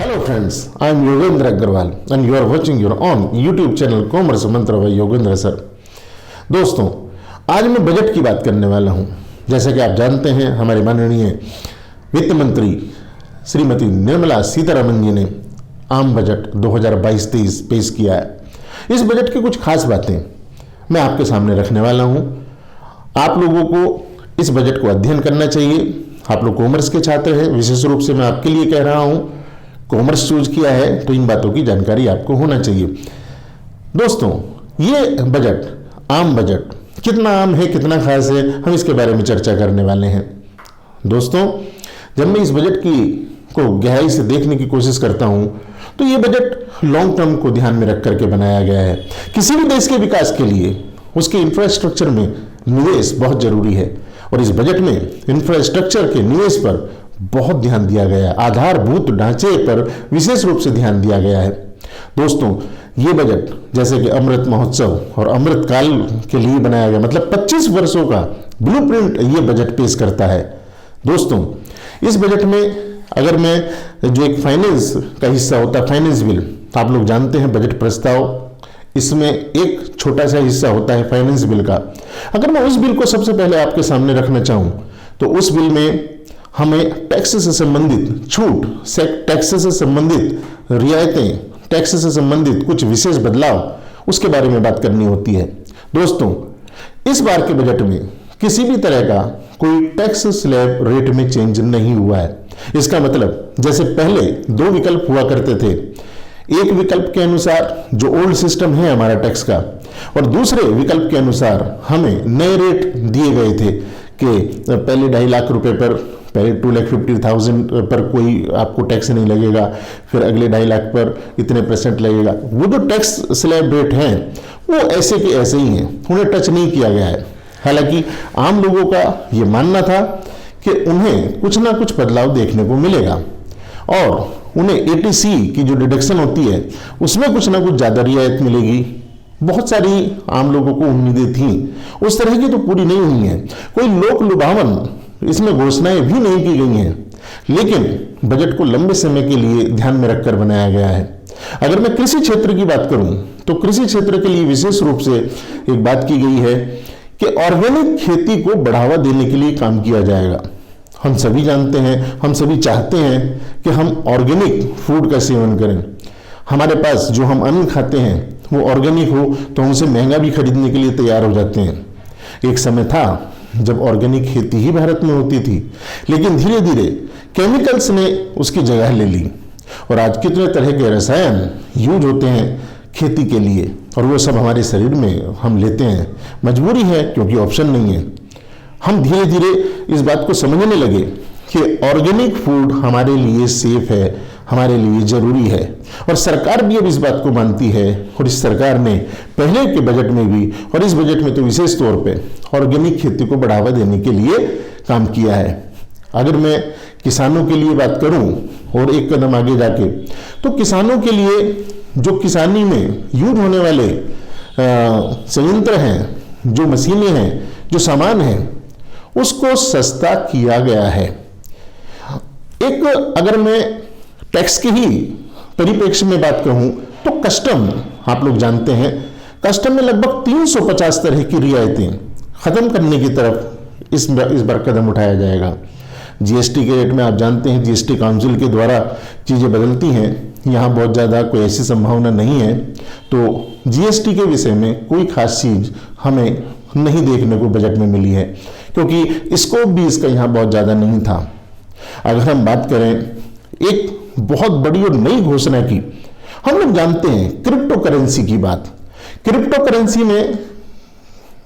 Hello friends, I am Yogendra Agarwal and you are watching your own YouTube channel commerce मंत्र by Yogendra sir. दोस्तों, आज मैं budget की बात करने वाला हूं। जैसा कि आप जानते हैं, हमारे माननीय वित्त मंत्री श्रीमती निर्मला सीतारमण जी ने आम बजट 2022-23 पेश किया है। इस बजट की कुछ खास बातें मैं आपके सामने रखने वाला हूं। आप लोगों को इस बजट को अध्ययन करना चाहिए। आप लोग कॉमर्स के छात्र हैं, विशेष रूप से मैं आपके लिए कह रहा हूं। कॉमर्स चूज किया है तो इन बातों की जानकारी आपको होना चाहिए। दोस्तों, ये बजट, आम बजट कितना आम है, कितना खास है, हम इसके बारे में चर्चा करने वाले हैं। दोस्तों, जब मैं इस बजट को गहराई से देखने की कोशिश करता हूं तो ये बजट लॉन्ग टर्म को ध्यान में रख करके बनाया गया है। किसी भी देश के विकास के लिए उसके इंफ्रास्ट्रक्चर में निवेश बहुत जरूरी है और इस बजट में इंफ्रास्ट्रक्चर के निवेश पर बहुत ध्यान दिया गया है। आधारभूत ढांचे पर विशेष रूप से ध्यान दिया गया है। दोस्तों, ये बजट जैसे कि अमृत महोत्सव और अमृत काल के लिए बनाया गया, मतलब 25 वर्षों का ब्लूप्रिंट ये बजट पेश करता है। दोस्तों, इस बजट में अगर मैं जो एक फाइनेंस का हिस्सा होता है, फाइनेंस बिल, आप लोग जानते हैं बजट प्रस्ताव, इसमें एक छोटा सा हिस्सा होता है फाइनेंस बिल का। अगर मैं उस बिल को सबसे पहले आपके सामने रखना चाहूं तो उस बिल में हमें टैक्स से संबंधित छूट, टैक्स से संबंधित रियायतें, टैक्स से संबंधित कुछ विशेष बदलाव, उसके बारे में बात करनी होती है। दोस्तों, इस बार के बजट में किसी भी तरह का कोई टैक्स स्लैब रेट में चेंज नहीं हुआ है। इसका मतलब जैसे पहले दो विकल्प हुआ करते थे, एक विकल्प के अनुसार जो ओल्ड सिस्टम है हमारा टैक्स का, और दूसरे विकल्प के अनुसार हमें नए रेट दिए गए थे कि पहले 2.5 लाख रुपए पर, पहले 2,50,000 पर कोई आपको टैक्स नहीं लगेगा, फिर अगले 2.5 लाख पर इतने % लगेगा। वो जो टैक्स स्लैब रेट हैं वो ऐसे के ऐसे ही हैं, उन्हें टच नहीं किया गया है। हालांकि आम लोगों का ये मानना था कि उन्हें कुछ ना कुछ बदलाव देखने को मिलेगा और उन्हें एटीसी की जो डिडक्शन होती है उसमें कुछ ना कुछ ज़्यादा रियायत मिलेगी। बहुत सारी आम लोगों को उम्मीदें थीं, उस तरह की तो पूरी नहीं हुई हैं। कोई लोक लुभावन इसमें घोषणाएं भी नहीं की गई हैं, लेकिन बजट को लंबे समय के लिए ध्यान में रखकर बनाया गया है। अगर मैं कृषि क्षेत्र की बात करूं तो कृषि क्षेत्र के लिए विशेष रूप से एक बात की गई है कि ऑर्गेनिक खेती को बढ़ावा देने के लिए काम किया जाएगा। हम सभी जानते हैं, हम सभी चाहते हैं कि हम ऑर्गेनिक फूड का सेवन करें। हमारे पास जो हम अन्न खाते हैं वो ऑर्गेनिक हो तो हम उसे महंगा भी खरीदने के लिए तैयार हो जाते हैं। एक समय था जब ऑर्गेनिक खेती ही भारत में होती थी, लेकिन धीरे धीरे केमिकल्स ने उसकी जगह ले ली और आज कितने तरह के रसायन यूज होते हैं खेती के लिए, और वो सब हमारे शरीर में हम लेते हैं। मजबूरी है क्योंकि ऑप्शन नहीं है। हम धीरे धीरे इस बात को समझने लगे कि ऑर्गेनिक फूड हमारे लिए सेफ है, हमारे लिए जरूरी है, और सरकार भी अब इस बात को मानती है। और इस सरकार ने पहले के बजट में भी और इस बजट में तो विशेष तौर पे ऑर्गेनिक खेती को बढ़ावा देने के लिए काम किया है। अगर मैं किसानों के लिए बात करूं और एक कदम आगे जाके, तो किसानों के लिए जो किसानी में यूज होने वाले संयंत्र हैं, जो मशीनें हैं, जो सामान हैं, उसको सस्ता किया गया है। एक अगर मैं टैक्स के ही परिप्रेक्ष्य में बात कहूं तो कस्टम, आप लोग जानते हैं, कस्टम में लगभग 350 तरह की रियायतें खत्म करने की तरफ इस बार कदम उठाया जाएगा। जीएसटी के रेट में आप जानते हैं जीएसटी काउंसिल के द्वारा चीजें बदलती हैं, यहाँ बहुत ज़्यादा कोई ऐसी संभावना नहीं है। तो जीएसटी के विषय में कोई खास चीज हमें नहीं देखने को बजट में मिली है, क्योंकि स्कोप भी इसका यहाँ बहुत ज़्यादा नहीं था। अगर हम बात करें एक बहुत बड़ी और नई घोषणा की, हम लोग जानते हैं क्रिप्टो करेंसी की बात। क्रिप्टो करेंसी में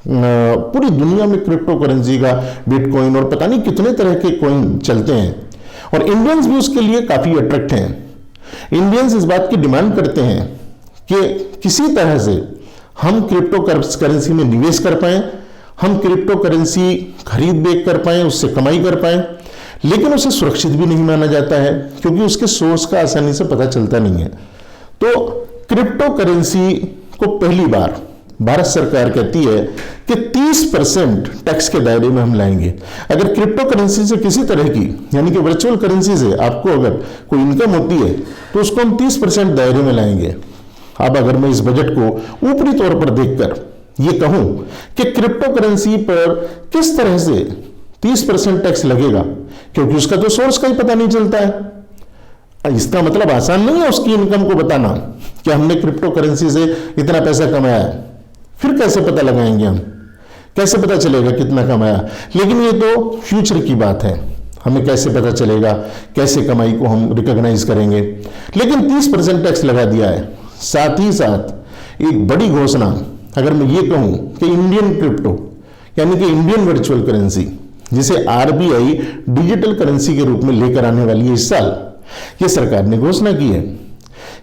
पूरी दुनिया में क्रिप्टो करेंसी का बिटकॉइन और पता नहीं कितने तरह के कॉइन चलते हैं, और इंडियंस भी उसके लिए काफी अट्रैक्ट हैं। इंडियंस इस बात की डिमांड करते हैं कि किसी तरह से हम क्रिप्टो करेंसी में निवेश कर पाएं, हम क्रिप्टो करेंसी खरीद बेच कर पाएं, उससे कमाई कर पाएं, लेकिन उसे सुरक्षित भी नहीं माना जाता है क्योंकि उसके सोर्स का आसानी से पता चलता नहीं है। तो क्रिप्टो करेंसी को पहली बार भारत सरकार कहती है कि 30% टैक्स के दायरे में हम लाएंगे। अगर क्रिप्टो करेंसी से किसी तरह की यानी कि वर्चुअल करेंसी से आपको अगर कोई इनकम होती है तो उसको हम 30% दायरे में लाएंगे। अब अगर मैं इस बजट को ऊपरी तौर पर देखकर ये कहूं कि क्रिप्टो करेंसी पर किस तरह से 30% टैक्स लगेगा, क्योंकि उसका तो सोर्स का ही पता नहीं चलता है। इसका मतलब आसान नहीं है उसकी इनकम को बताना कि हमने क्रिप्टो करेंसी से इतना पैसा कमाया है। फिर कैसे पता लगाएंगे हम, कैसे पता चलेगा कितना कमाया? लेकिन ये तो फ्यूचर की बात है, हमें कैसे पता चलेगा, कैसे कमाई को हम रिकॉग्नाइज करेंगे। लेकिन 30% टैक्स लगा दिया है। साथ ही साथ एक बड़ी घोषणा, अगर मैं ये कहूं कि इंडियन क्रिप्टो यानी कि इंडियन वर्चुअल करेंसी, जिसे आरबीआई डिजिटल करेंसी के रूप में लेकर आने वाली है इस साल, ये सरकार ने घोषणा की है।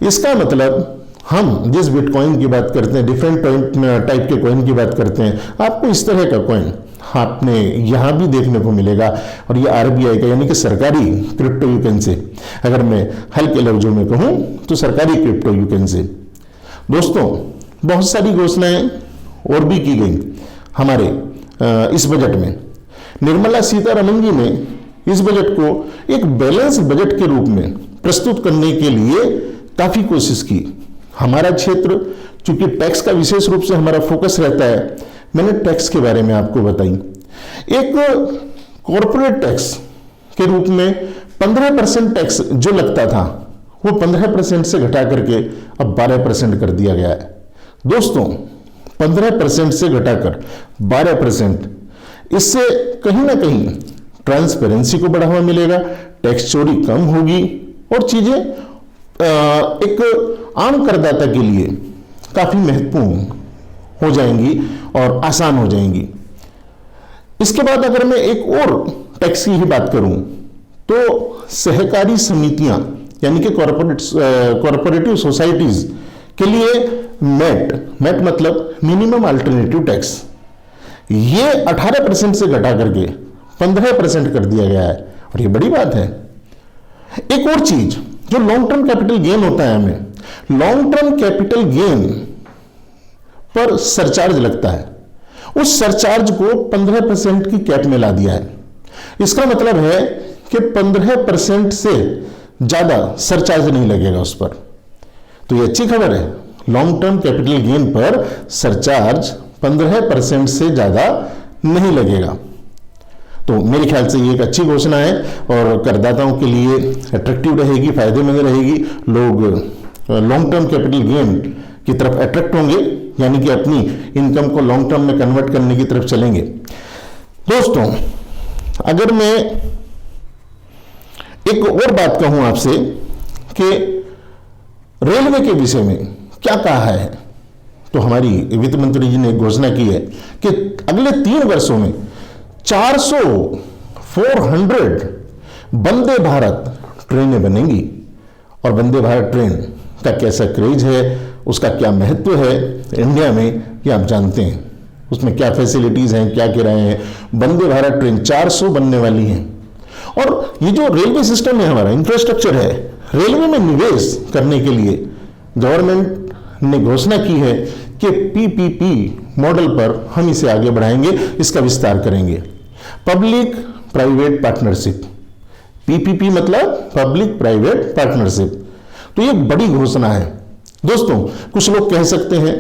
इसका मतलब हम जिस बिटकॉइन की बात करते हैं, डिफरेंट टाइप के कॉइन की बात करते हैं, आपको इस तरह का कॉइन आपने यहां भी देखने को मिलेगा। और ये आरबीआई का यानी कि सरकारी क्रिप्टो यू कैन से, अगर मैं हल्के लफ्जों में कहूं तो सरकारी क्रिप्टो यू कैन से। दोस्तों, बहुत सारी घोषणाएं और भी की गई हमारे इस बजट में। निर्मला सीतारमण जी ने इस बजट को एक बैलेंस बजट के रूप में प्रस्तुत करने के लिए काफी कोशिश की। हमारा क्षेत्र चूंकि टैक्स का विशेष रूप से हमारा फोकस रहता है, मैंने टैक्स के बारे में आपको बताई। एक कॉर्पोरेट टैक्स के रूप में 15% टैक्स जो लगता था वो 15% से घटा करके अब 12% कर दिया गया है। दोस्तों, 15% से घटाकर 12%, इससे कहीं ना कहीं ट्रांसपेरेंसी को बढ़ावा मिलेगा, टैक्स चोरी कम होगी और चीजें एक आम करदाता के लिए काफी महत्वपूर्ण हो जाएंगी और आसान हो जाएंगी। इसके बाद अगर मैं एक और टैक्स की ही बात करूं तो सहकारी समितियां यानी कि कॉर्पोरेटिव सोसाइटीज के लिए मैट मतलब मिनिमम अल्टरनेटिव टैक्स, ये 18% से घटा करके 15% कर दिया गया है और ये बड़ी बात है। एक और चीज, जो लॉन्ग टर्म कैपिटल गेन होता है, हमें लॉन्ग टर्म कैपिटल गेन पर सरचार्ज लगता है, उस सरचार्ज को 15% की कैप में ला दिया है। इसका मतलब है कि 15% से ज्यादा सरचार्ज नहीं लगेगा उस पर। तो ये अच्छी खबर है, लॉन्ग टर्म कैपिटल गेन पर सरचार्ज 15% से ज्यादा नहीं लगेगा। तो मेरे ख्याल से ये एक अच्छी घोषणा है और करदाताओं के लिए अट्रैक्टिव रहेगी, फायदेमंद रहेगी। लोग लॉन्ग टर्म कैपिटल गेन की तरफ अट्रैक्ट होंगे, यानी कि अपनी इनकम को लॉन्ग टर्म में कन्वर्ट करने की तरफ चलेंगे। दोस्तों, अगर मैं एक और बात कहूं आपसे कि रेलवे के विषय में क्या कहा है, तो हमारी वित्त मंत्री जी ने घोषणा की है कि अगले 3 वर्षों में 400 वंदे भारत ट्रेनें बनेंगी। और वंदे भारत ट्रेन का कैसा क्रेज है, उसका क्या महत्व है इंडिया में, ये आप जानते हैं। उसमें क्या फैसिलिटीज हैं, क्या किराए हैं। वंदे भारत ट्रेन 400 बनने वाली हैं। और ये जो रेलवे सिस्टम है, हमारा इंफ्रास्ट्रक्चर है, रेलवे में निवेश करने के लिए गवर्नमेंट ने घोषणा की है कि पीपीपी मॉडल पर हम इसे आगे बढ़ाएंगे, इसका विस्तार करेंगे। पब्लिक प्राइवेट पार्टनरशिप, पीपीपी मतलब पब्लिक प्राइवेट पार्टनरशिप। तो ये बड़ी घोषणा है। दोस्तों, कुछ लोग कह सकते हैं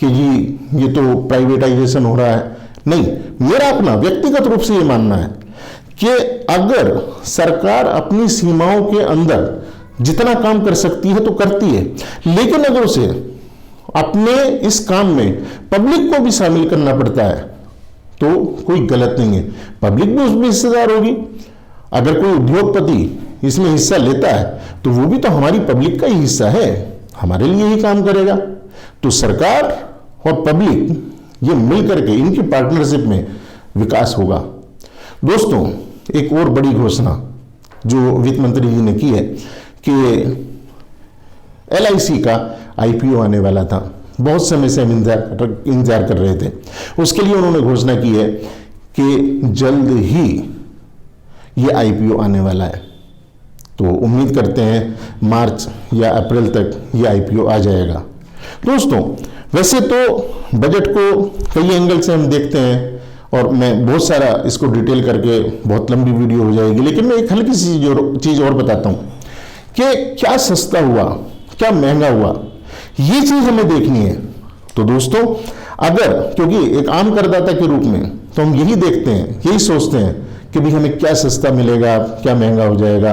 कि जी ये तो प्राइवेटाइजेशन हो रहा है। नहीं, मेरा अपना व्यक्तिगत रूप से ये मानना है कि अगर सरकार अपनी सीमाओं के अंदर जितना काम कर सकती है तो करती है, लेकिन अगर उसे अपने इस काम में पब्लिक को भी शामिल करना पड़ता है तो कोई गलत नहीं है। पब्लिक भी उसमें हिस्सेदार होगी। अगर कोई उद्योगपति इसमें हिस्सा लेता है तो वो भी तो हमारी पब्लिक का ही हिस्सा है, हमारे लिए ही काम करेगा। तो सरकार और पब्लिक ये मिलकर के इनकी पार्टनरशिप में विकास होगा। दोस्तों, एक और बड़ी घोषणा जो वित्त मंत्री जी ने की है कि LIC का IPO आने वाला था। बहुत समय से हम इंतजार कर रहे थे। उसके लिए उन्होंने घोषणा की है कि जल्द ही ये IPO आने वाला है। तो उम्मीद करते हैं मार्च या अप्रैल तक ये IPO आ जाएगा। दोस्तों, वैसे तो बजट को कई एंगल से हम देखते हैं और मैं बहुत सारा इसको डिटेल करके बहुत लंबी वीडियो हो जाएगी, लेकिन मैं एक हल्की सी चीज और बताता हूं कि क्या सस्ता हुआ, क्या महंगा हुआ, ये चीज हमें देखनी है। तो दोस्तों, अगर क्योंकि एक आम करदाता के रूप में तो हम यही देखते हैं, यही सोचते हैं कि भाई हमें क्या सस्ता मिलेगा, क्या महंगा हो जाएगा।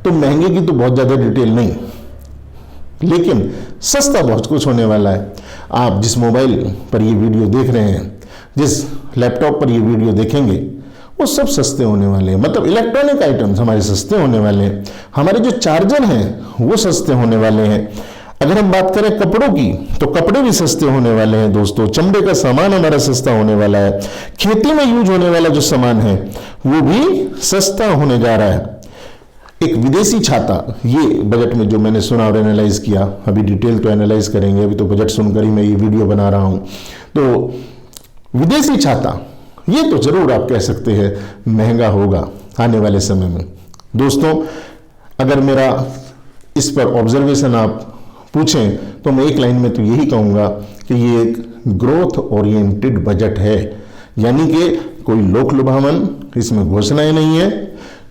तो महंगे की तो बहुत ज्यादा डिटेल नहीं, लेकिन सस्ता बहुत कुछ होने वाला है। आप जिस मोबाइल पर ये वीडियो देख रहे हैं, जिस लैपटॉप पर ये वीडियो देखेंगे, वो सब सस्ते होने वाले हैं। मतलब इलेक्ट्रॉनिक आइटम्स हमारे सस्ते होने वाले हैं, हमारे जो चार्जर हैं वो सस्ते होने वाले हैं। अगर हम बात करें कपड़ों की, तो कपड़े भी सस्ते होने वाले हैं दोस्तों। चमड़े का सामान हमारा सस्ता होने वाला है। खेती में यूज होने वाला जो सामान है वो भी सस्ता होने जा रहा है। एक विदेशी छाता, ये बजट में जो मैंने सुना और एनालाइज किया, अभी डिटेल तो एनालाइज करेंगे, अभी तो बजट सुनकर ही मैं ये वीडियो बना रहा हूं। तो विदेशी छाता, ये तो जरूर आप कह सकते हैं महंगा होगा आने वाले समय में। दोस्तों, अगर मेरा इस पर ऑब्जर्वेशन आप पूछें तो मैं एक लाइन में तो यही कहूंगा कि ये एक ग्रोथ ओरिएंटेड बजट है, यानी कि कोई लोक लुभावन इसमें घोषणाएं नहीं है।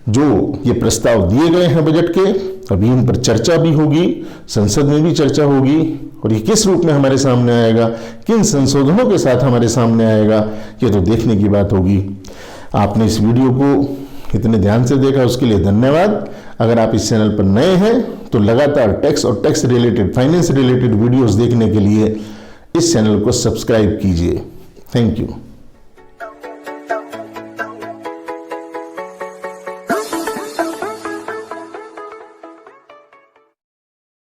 जो ये प्रस्ताव दिए गए हैं बजट के, अभी इन पर चर्चा भी होगी, संसद में भी चर्चा होगी, और ये किस रूप में हमारे सामने आएगा, किन संशोधनों के साथ हमारे सामने आएगा, ये तो देखने की बात होगी। आपने इस वीडियो को इतने ध्यान से देखा, उसके लिए धन्यवाद। अगर आप इस चैनल पर नए हैं तो लगातार टैक्स और tax related, finance related videos देखने के लिए इस चैनल को सब्सक्राइब कीजिए। Thank you.